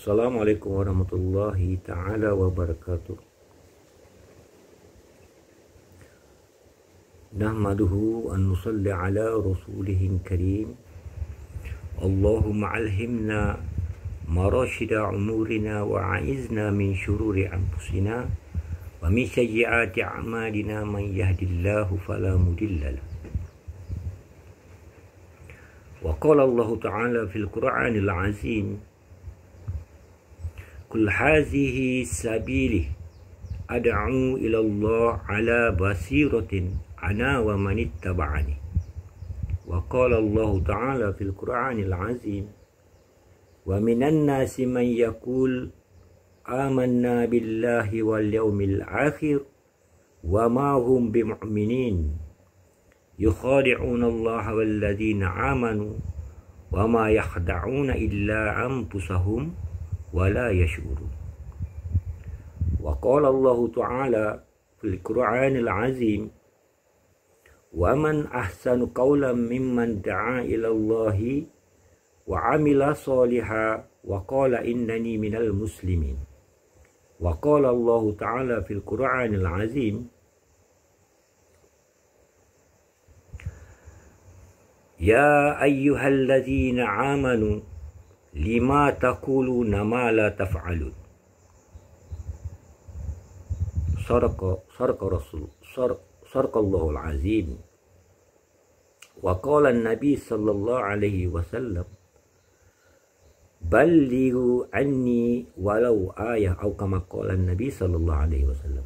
Assalamualaikum warahmatullahi ta'ala wabarakatuh. Nahmaduhu an nusalli ala rasulihim karim. Allahumma alhimna marashida umurina wa a'izna min syururi anfusina wa min sayyiati a'malina man yahdillahu fala mudilla lahu. Wa qala Allah ta'ala fil Qur'anil azim, Kul hazihi sabili ad'u ila Allah ala basiratin ana wa man ittaba'ani. Wa qala Allah ta'ala fil Qur'anil azim, wa minan nasi man yaqul amanna billahi wal yawmil akhir wa ma hum bimu'minin yukhadi'una Allah wal ladzina amanu wa ma yakhda'una illa anfusahum wala yashurun. Wa qala Allah ta'ala fil Qur'anil azim, wa man ahsanu qawlan mimman da'a ila Allah wa amila salihan wa qala innani minal muslimin. Wa qala Allah ta'ala fil Qur'anil azim, ya ayyuhalladzina amanu lima taquluna ma la taf'alun. Sadaqallahul azim. Wa qala an-nabi sallallahu alaihi wasallam, ballighu anni walau ayah, atau kama qala an-nabi sallallahu alaihi wasallam.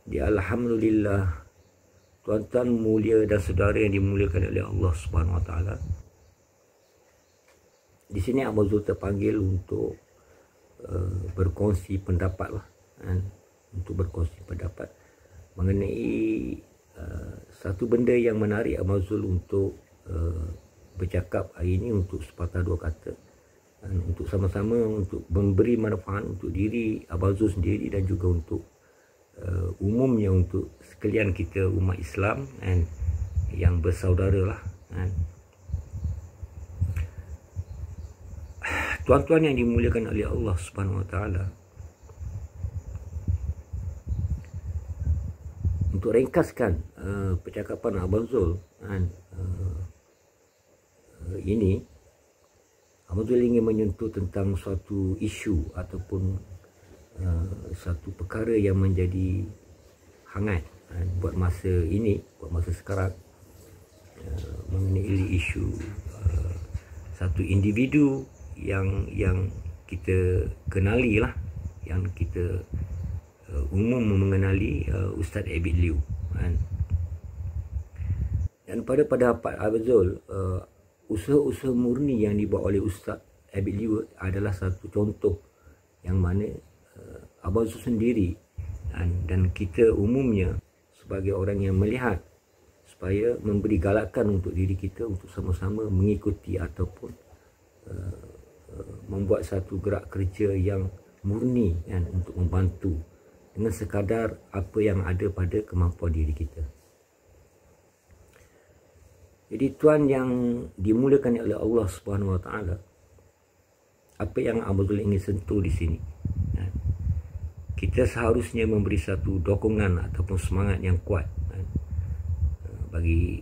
Di alhamdulillah, tuan-tuan mulia dan saudara yang dimuliakan oleh Allah Subhanahu wa taala. Di sini Abang Zul terpanggil untuk berkongsi pendapat lah, untuk berkongsi pendapat mengenai satu benda yang menarik Abang Zul untuk bercakap hari ini, untuk sepatah dua kata, untuk sama-sama untuk memberi manfaat untuk diri Abang Zul sendiri dan juga untuk umumnya untuk sekalian kita umat Islam yang bersaudara lah. Tuan-tuan yang dimuliakan oleh Allah Subhanahu wa taala, untuk ringkaskan percakapan Abang Zul ini, Abang Zul ingin menyentuh tentang suatu isu ataupun satu perkara yang menjadi hangat buat masa ini, buat masa sekarang, mengenai isu satu individu yang kita kenali lah, yang kita umum mengenali, Ustaz Abid Liu. Dan pada Abang Zul, usaha-usaha murni yang dibuat oleh Ustaz Abid Liu adalah satu contoh yang mana Abang Zul sendiri dan kita umumnya sebagai orang yang melihat, supaya memberi galakan untuk diri kita untuk sama-sama mengikuti ataupun membuat satu gerak kerja yang murni untuk membantu dengan sekadar apa yang ada pada kemampuan diri kita. Jadi tuan yang dimuliakan oleh Allah Subhanahu wa taala, apa yang Abang Zul ingin sentuh di sini, kita seharusnya memberi satu dokongan ataupun semangat yang kuat bagi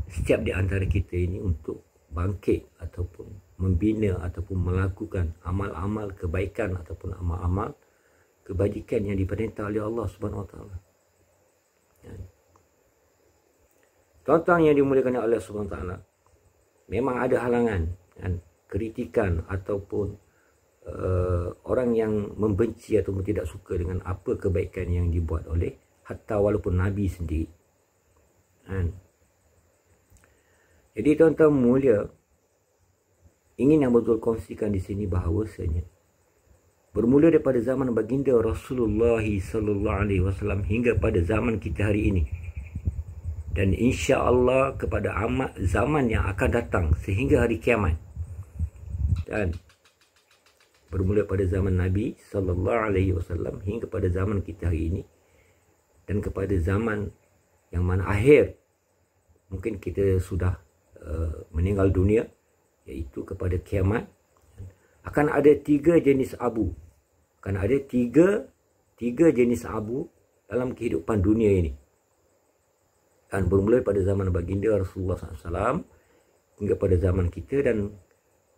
setiap di antara kita ini untuk bangkit ataupun membina ataupun melakukan amal-amal kebaikan ataupun amal-amal kebajikan yang diperintah oleh Allah Subhanahu wa taala. Tuan-tuan yang dimuliakan oleh Allah Subhanahu wa taala, memang ada halangan, kritikan ataupun orang yang membenci ataupun tidak suka dengan apa kebaikan yang dibuat oleh hatta walaupun Nabi sendiri. Jadi tuan-tuan mulia, ingin yang betul kongsikan di sini bahawasanya bermula daripada zaman baginda Rasulullah sallallahu alaihi wasallam hingga pada zaman kita hari ini, dan insya-Allah kepada zaman yang akan datang sehingga hari kiamat, dan bermula pada zaman Nabi sallallahu alaihi wasallam hingga pada zaman kita hari ini, dan kepada zaman yang mana akhir mungkin kita sudah meninggal dunia, iaitu kepada kiamat, akan ada 3 jenis abu. Akan ada tiga jenis abu dalam kehidupan dunia ini. Dan bermula pada zaman baginda Rasulullah SAW hingga pada zaman kita, dan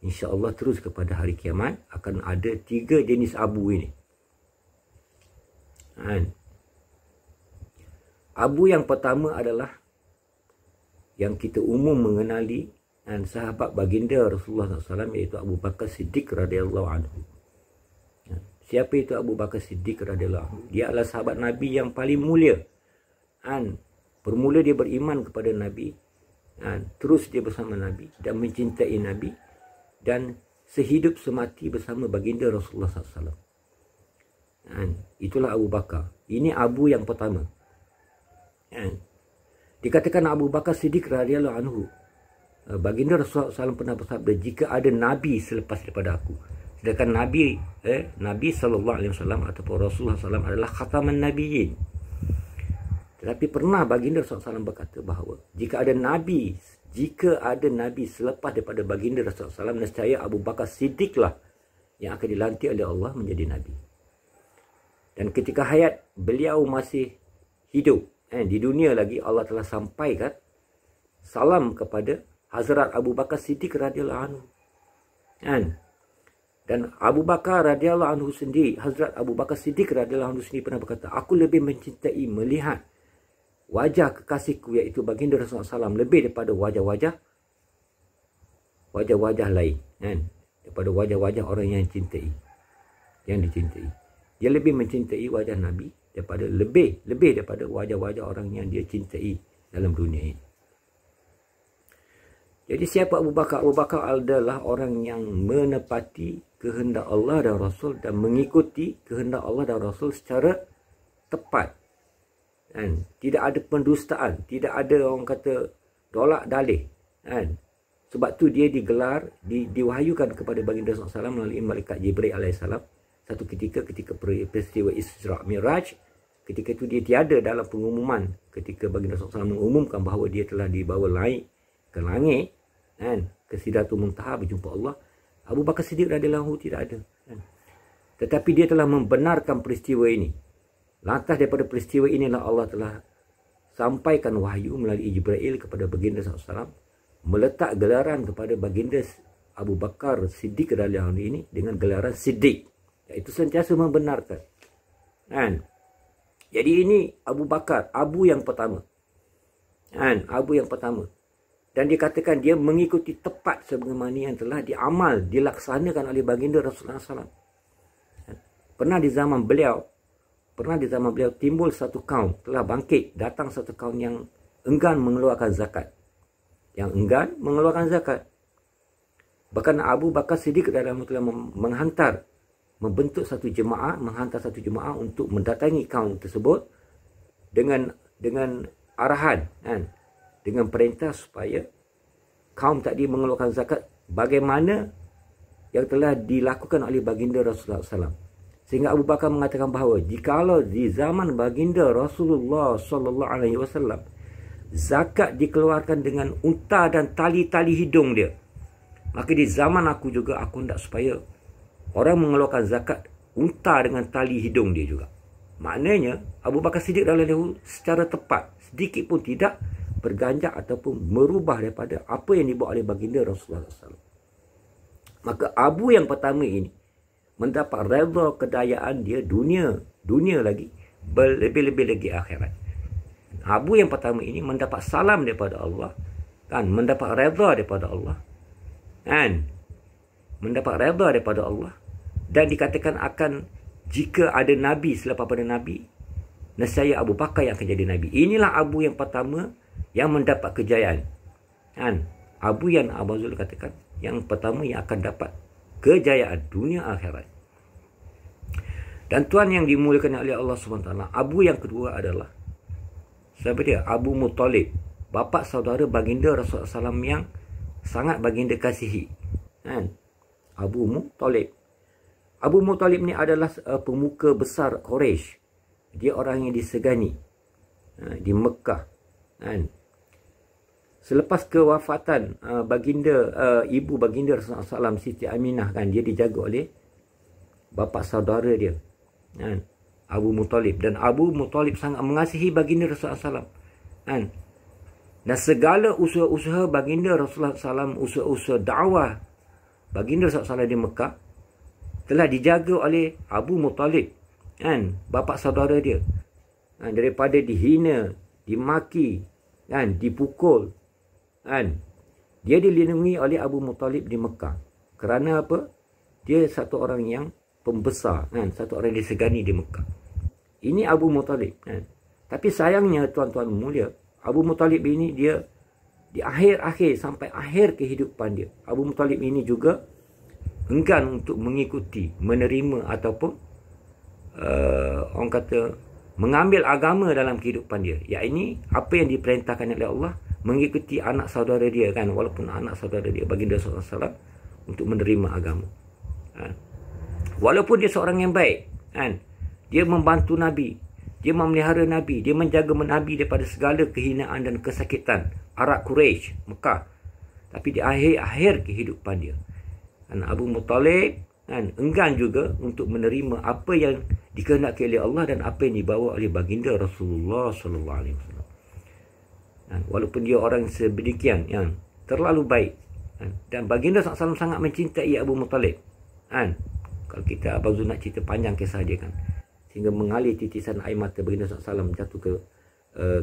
insya-Allah terus kepada hari kiamat akan ada 3 jenis abu ini. Abu yang pertama adalah yang kita umum mengenali dan sahabat baginda Rasulullah SAW, iaitu Abu Bakar Siddiq radhiyallahu anhu. Siapa itu Abu Bakar Siddiq radhiyallahu anhu? Dia adalah sahabat Nabi yang paling mulia. Bermula dia beriman kepada Nabi, terus dia bersama Nabi dan mencintai Nabi, dan sehidup semati bersama baginda Rasulullah SAW. Itulah Abu Bakar. Ini Abu yang pertama. Dikatakan Abu Bakar Siddiq radhiyallahu anhu, baginda Rasulullah SAW pernah bersabda, jika ada Nabi selepas daripada aku. Sedangkan Nabi SAW ataupun Rasulullah SAW adalah khataman nabiyyin. Tetapi pernah baginda Rasulullah SAW berkata bahawa jika ada Nabi selepas daripada baginda Rasulullah SAW, nescaya Abu Bakar Siddiq lah yang akan dilantik oleh Allah menjadi Nabi. Dan ketika hayat beliau masih hidup di dunia lagi, Allah telah sampaikan salam kepada Hazrat Abu Bakar Siddiq radhiyallahu anhu. Dan Abu Bakar radhiyallahu anhu sendiri, Hazrat Abu Bakar Siddiq radhiyallahu anhu sendiri pernah berkata, aku lebih mencintai melihat wajah kekasihku iaitu baginda Rasulullah SAW lebih daripada wajah-wajah lain, daripada wajah-wajah orang yang dicintai. Dia lebih mencintai wajah Nabi daripada lebih daripada wajah-wajah orang yang dia cintai dalam dunia ini. Jadi siapa Abu Bakar? Abu Bakar adalah orang yang menepati kehendak Allah dan Rasul dan mengikuti kehendak Allah dan Rasul secara tepat. Tidak ada pendustaan, tidak ada orang kata tolak dalih. Sebab tu dia diwahyukan kepada baginda SAW melalui malaikat Jibril alaihissalam. Satu ketika peristiwa Isra Miraj, ketika itu dia tiada dalam pengumuman, ketika baginda SAW mengumumkan bahawa dia telah dibawa naik ke langit, ke Sidratul Muntaha berjumpa Allah, Abu Bakar Siddiq radhiyallahu anhu tidak ada. Tetapi dia telah membenarkan peristiwa ini. Lantas daripada peristiwa inilah Allah telah sampaikan wahyu melalui Jibril kepada baginda SAW, meletak gelaran kepada baginda Abu Bakar Siddiq radhiyallahu anhu ini dengan gelaran Siddiq, iaitu sentiasa membenarkan. Jadi ini Abu Bakar, Abu yang pertama. Abu yang pertama. Dan dikatakan dia mengikuti tepat sebagaimana yang telah dilaksanakan oleh baginda Rasulullah SAW. Pernah di zaman beliau timbul satu kaum, telah bangkit, datang satu kaum yang enggan mengeluarkan zakat. Bahkan Abu Bakar Siddiq dalam telah menghantar satu jemaah untuk mendatangi kaum tersebut dengan arahan, dengan perintah supaya kaum tadi mengeluarkan zakat bagaimana yang telah dilakukan oleh baginda Rasulullah SAW. Sehingga Abu Bakar mengatakan bahawa jikalau di zaman baginda Rasulullah SAW zakat dikeluarkan dengan unta dan tali-tali hidung dia, maka di zaman aku juga aku hendak supaya orang mengeluarkan zakat unta dengan tali hidung dia juga. Maknanya Abu Bakar Siddiq radhiyallahu secara tepat, sedikit pun tidak berganjak ataupun merubah daripada apa yang dibuat oleh baginda Rasulullah SAW. Maka Abu yang pertama ini mendapat redha kedayaan dia dunia lagi, lebih-lebih lagi akhirat. Abu yang pertama ini mendapat salam daripada Allah, mendapat redha daripada Allah, mendapat redha daripada Allah, dan dikatakan akan jika ada Nabi selepas pada Nabi, nescaya Abu Bakar yang akan jadi Nabi. Inilah Abu yang pertama yang mendapat kejayaan. Abu yang Abang Zul katakan yang pertama yang akan dapat kejayaan dunia akhirat. Dan tuan yang dimuliakan oleh Allah SWT, Abu yang kedua adalah siapa dia? Abu Muttalib, bapa saudara baginda Rasulullah SAW yang sangat baginda kasihi. Abu Muttalib. Abu Muttalib ni adalah pemuka besar Quraisy. Dia orang yang disegani di Mekah. selepas kewafatan ibu baginda Rasulullah SAW, Siti Aminah kan, dia dijaga oleh bapa saudara dia kan, Abu Muttalib. Dan Abu Muttalib sangat mengasihi baginda Rasulullah SAW kan. Dan segala usaha-usaha baginda Rasulullah SAW, usaha-usaha dakwah baginda Rasulullah SAW di Mekah telah dijaga oleh Abu Muttalib kan, bapa saudara dia kan, daripada dihina, dimaki kan, dipukul kan. Dia dilindungi oleh Abu Muttalib di Mekah. Kerana apa? Dia satu orang yang pembesar kan, satu orang yang disegani di Mekah. Ini Abu Muttalib kan. Tapi sayangnya tuan-tuan mulia, Abu Muttalib ini dia di akhir-akhir sampai akhir kehidupan dia, Abu Muttalib ini juga enggan untuk mengikuti, menerima ataupun orang kata mengambil agama dalam kehidupan dia. Ya, ini apa yang diperintahkan oleh Allah, mengikuti anak saudara dia kan, walaupun anak saudara dia baginda SAW, untuk menerima agama kan. Walaupun dia seorang yang baik kan, dia membantu Nabi, dia memelihara Nabi, dia menjaga Nabi daripada segala kehinaan dan kesakitan Arab Quraisy Mekah. Tapi di akhir-akhir kehidupan dia kan, Abu Muttalib kan, enggan juga untuk menerima apa yang dikehendaki oleh Allah dan apa yang dibawa oleh baginda Rasulullah SAW. Walaupun dia orang sedemikian yang terlalu baik kan, dan baginda SAW sangat mencintai Abu Muttalib kan. Kalau kita Abang Zul nak cerita panjang kisah dia kan, sehingga mengalir titisan air mata baginda SAW jatuh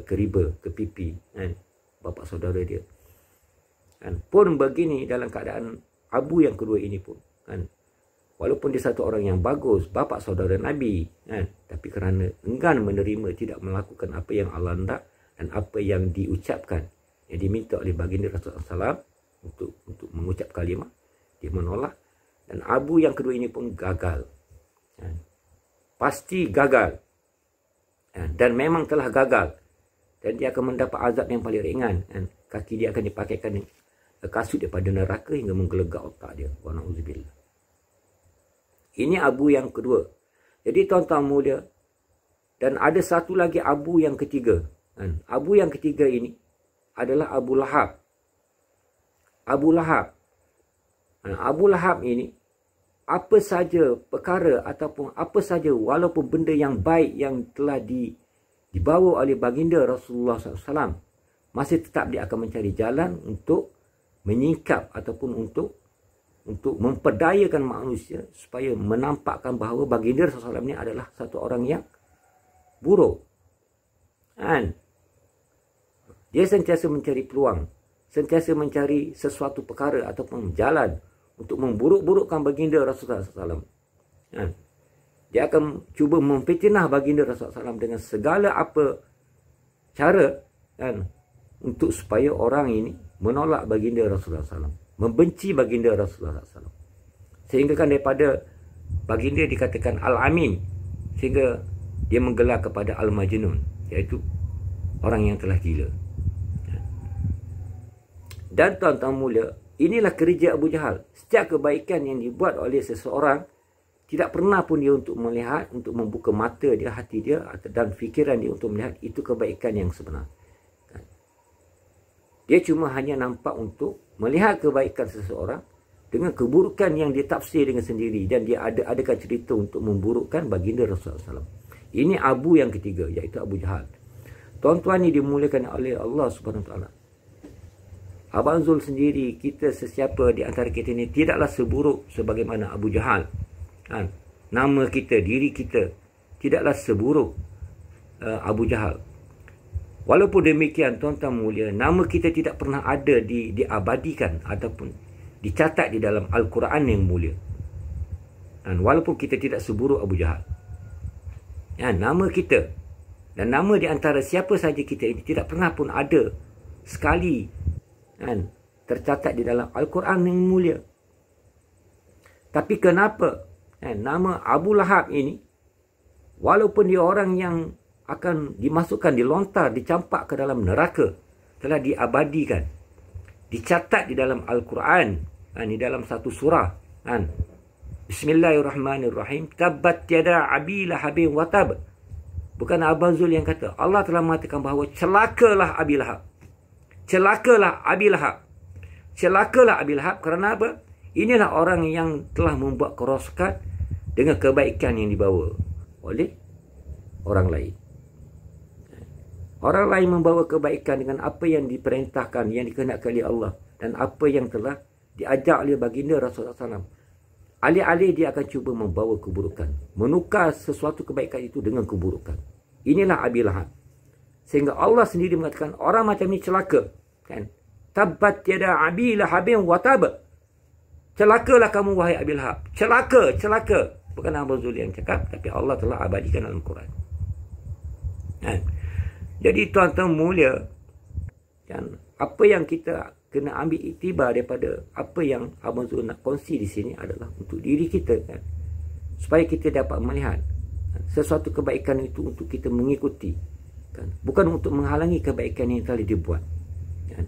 ke riba, ke pipi kan, bapa saudara dia kan. Pun begini dalam keadaan Abu yang kedua ini pun kan, walaupun dia satu orang yang bagus, bapa saudara Nabi kan, tapi kerana enggan menerima, tidak melakukan apa yang Allah hendak dan apa yang diucapkan, yang diminta oleh baginda Rasulullah SAW untuk mengucap kalimah, dia menolak. Dan Abu yang kedua ini pun gagal kan. Pasti gagal kan, dan memang telah gagal, dan dia akan mendapat azab yang paling ringan kan. Kaki dia akan dipakaikan kasut daripada neraka hingga menggelegak otak dia. Wa na'udzubillah. Ini Abu yang kedua. Jadi tuan-tuan mulia, dan ada satu lagi Abu yang ketiga kan. Abu yang ketiga ini adalah Abu Lahab. Abu Lahab. Abu Lahab ini, apa saja perkara ataupun apa saja, walaupun benda yang baik yang telah dibawa oleh baginda Rasulullah SAW, masih tetap dia akan mencari jalan untuk menyingkap ataupun untuk memperdayakan manusia supaya menampakkan bahawa baginda Rasulullah SAW ini adalah satu orang yang buruk kan. Dia sentiasa mencari peluang, sentiasa mencari sesuatu perkara ataupun jalan untuk memburuk-burukkan baginda Rasulullah SAW kan. Dia akan cuba memfitnah baginda Rasulullah SAW dengan segala apa cara kan, untuk supaya orang ini menolak baginda Rasulullah SAW, membenci baginda Rasulullah SAW. Sehingga kan daripada baginda dikatakan Al-Amin, sehingga dia menggelar kepada Al-Majnun, iaitu orang yang telah gila. Dan tuan-tuan mulia, inilah kerja Abu Jahal. Setiap kebaikan yang dibuat oleh seseorang, tidak pernah pun dia untuk melihat, untuk membuka mata dia, hati dia dan fikiran dia untuk melihat itu kebaikan yang sebenar. Dia cuma hanya nampak untuk melihat kebaikan seseorang dengan keburukan yang dia tafsir dengan sendiri, dan dia adakan cerita untuk memburukkan baginda Rasulullah SAW. Ini Abu yang ketiga, iaitu Abu Jahal. Tuan-tuan ni dimuliakan oleh Allah Subhanahu Wa Taala. Abang Zul sendiri, kita sesiapa di antara kita ni tidaklah seburuk sebagaimana Abu Jahal kan. Nama kita, diri kita tidaklah seburuk Abu Jahal. Walaupun demikian tuan-tuan mulia, nama kita tidak pernah ada diabadikan ataupun dicatat di dalam Al-Quran yang mulia kan. Walaupun kita tidak seburuk Abu Jahal kan, nama kita dan nama di antara siapa saja kita ini tidak pernah pun ada sekali kan tercatat di dalam Al-Quran yang mulia. Tapi kenapa kan, nama Abu Lahab ini, walaupun dia orang yang akan dimasukkan, dilontar, dicampak ke dalam neraka, telah diabadikan, dicatat di dalam Al-Quran kan, di dalam satu surah kan. Bismillahirrahmanirrahim. Tabbat yada abi lahabin wa tab. Bukan Abang Zul yang kata, Allah telah mengatakan bahawa celakalah Abi Lahab. celakalah Abi Lahab. Celakalah Abi Lahab kerana apa? Inilah orang yang telah membuat kerosakan dengan kebaikan yang dibawa oleh orang lain. Orang lain membawa kebaikan dengan apa yang diperintahkan, yang dikehendaki oleh Allah, dan apa yang telah diajak oleh baginda Rasulullah SAW. Alih-alih dia akan cuba membawa keburukan, menukar sesuatu kebaikan itu dengan keburukan. Inilah Abi Lahab. Sehingga Allah sendiri mengatakan orang macam ni celaka, kan? Tabbat yada Abi Lahabin wa tab. Celakalah kamu wahai Abi Lahab. Celaka, celaka. Bukan Abu Zul yang cakap, tapi Allah telah abadikan dalam Quran. Kan? Jadi tuan-tuan mulia, kan, apa yang kita kena ambil iktibar daripada apa yang Abang Zul nak kongsi di sini adalah untuk diri kita, kan, supaya kita dapat melihat, kan, sesuatu kebaikan itu untuk kita mengikuti, kan, bukan untuk menghalangi kebaikan yang telah dibuat, kan.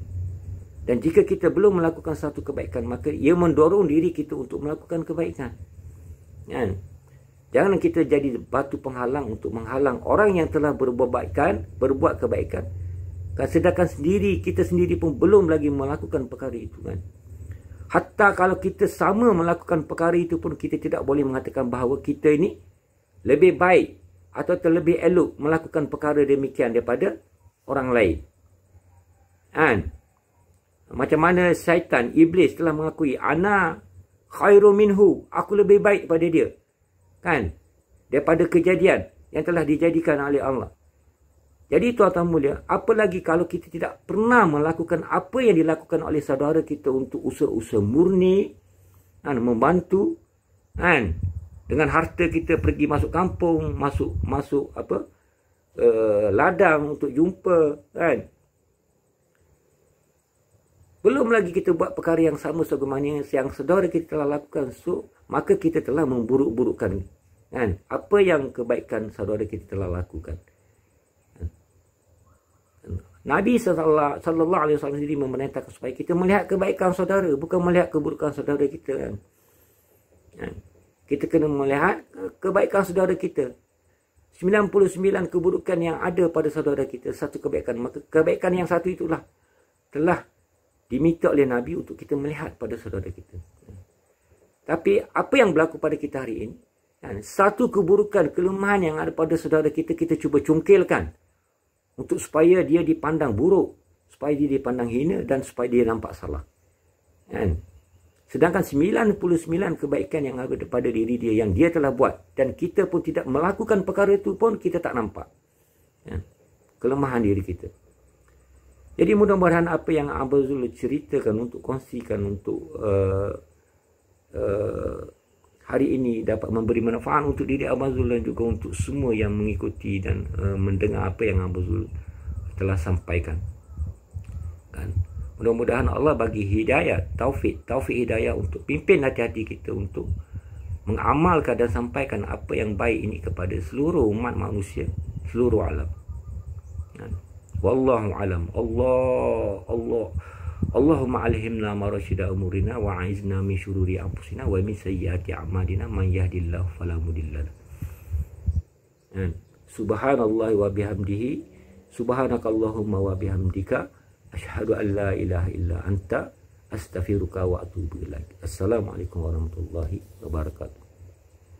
Dan jika kita belum melakukan satu kebaikan, maka ia mendorong diri kita untuk melakukan kebaikan, kan. Jangan kita jadi batu penghalang untuk menghalang orang yang telah berbuat kebaikan. Sedangkan kita sendiri pun belum lagi melakukan perkara itu, kan. Hatta kalau kita sama melakukan perkara itu pun, kita tidak boleh mengatakan bahawa kita ini lebih baik atau terlebih elok melakukan perkara demikian daripada orang lain, kan. Macam mana syaitan, iblis telah mengakui, ana khairu minhu, aku lebih baik daripada dia, kan, daripada kejadian yang telah dijadikan oleh Allah. Jadi tuan-tuan mulia, apalagi kalau kita tidak pernah melakukan apa yang dilakukan oleh saudara kita untuk usaha-usaha murni, kan, membantu, kan, dengan harta kita pergi masuk kampung, masuk ladang untuk jumpa, kan. Belum lagi kita buat perkara yang sama sebagaimana yang saudara kita telah lakukan, maka kita telah memburuk-burukkan, kan, apa yang kebaikan saudara kita telah lakukan. Nabi sallallahu alaihi wasallam sendiri memerintahkan supaya kita melihat kebaikan saudara, bukan melihat keburukan saudara kita, kan. Kita kena melihat kebaikan saudara kita. 99 keburukan yang ada pada saudara kita, satu kebaikan. Maka kebaikan yang satu itulah telah diminta oleh Nabi untuk kita melihat pada saudara kita. Tapi apa yang berlaku pada kita hari ini, kan, satu keburukan, kelemahan yang ada pada saudara kita, kita cuba cungkilkan untuk supaya dia dipandang buruk, supaya dia dipandang hina, dan supaya dia nampak salah, kan. Sedangkan 99 kebaikan yang ada pada diri dia yang dia telah buat, dan kita pun tidak melakukan perkara itu pun kita tak nampak, kan, kelemahan diri kita. Jadi mudah-mudahan apa yang Abang Zul ceritakan, untuk kongsikan untuk hari ini dapat memberi manfaat untuk diri Abang Zul dan juga untuk semua yang mengikuti dan mendengar apa yang Abang Zul telah sampaikan, kan. Mudah-mudahan Allah bagi hidayah, taufik hidayah untuk pimpin hati-hati kita untuk mengamalkan dan sampaikan apa yang baik ini kepada seluruh umat manusia, seluruh alam, kan. Wallahu alam. Allahumma alhimna ma rasyida umurina wa a'izna min syururi anfusina wa min sayyiati a'malina man yahdihillahu fala mudilla lahu. Subhanallah wa bihamdihi, subhanakallahumma wa bihamdika, asyhadu an la ilaha illa anta, astaghfiruka wa atubu ilaik. Assalamualaikum warahmatullahi wabarakatuh.